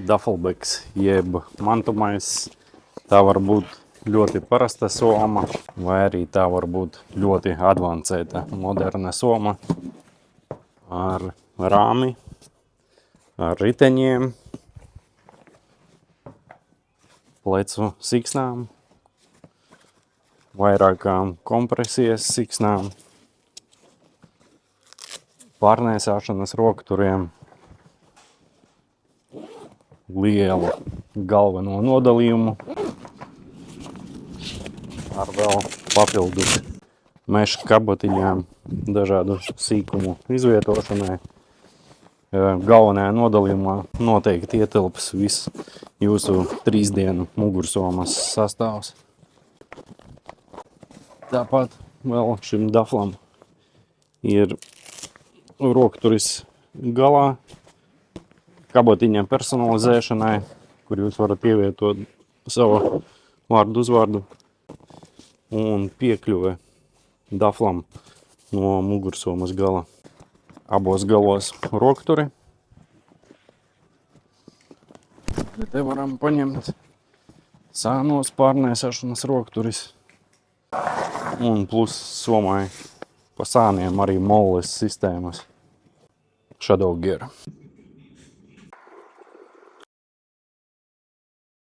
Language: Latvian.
Duffelbacks, jeb mantumais. Tā var būt ļoti parasta soma, vai arī tā var būt ļoti advancēta, moderna soma ar rāmi, ar riteņiem, plecu siksnām, vairākām kompresijas siksnām, pārnēsāšanas rokturiem, lielu galveno nodalījumu ar vēl papildus meša kabotiņām dažādu sīkumu izvietošanai. Galvenajā nodalījumā noteikti ietilps viss jūsu 3 dienu mugursomas sastāvs. Tāpat vēl šim daflam ir rokturis galā, kabotiņa personalizēšanai, kur jūs varat ievietot savu vārdu uzvārdu, un piekļuve daflam no mugursomas gala. Abos galos rokturi. Te varam paņemt sānos pārnēsāšanas rokturis. Un plus somai pa sāniem arī molles sistēmas Shadow Gear.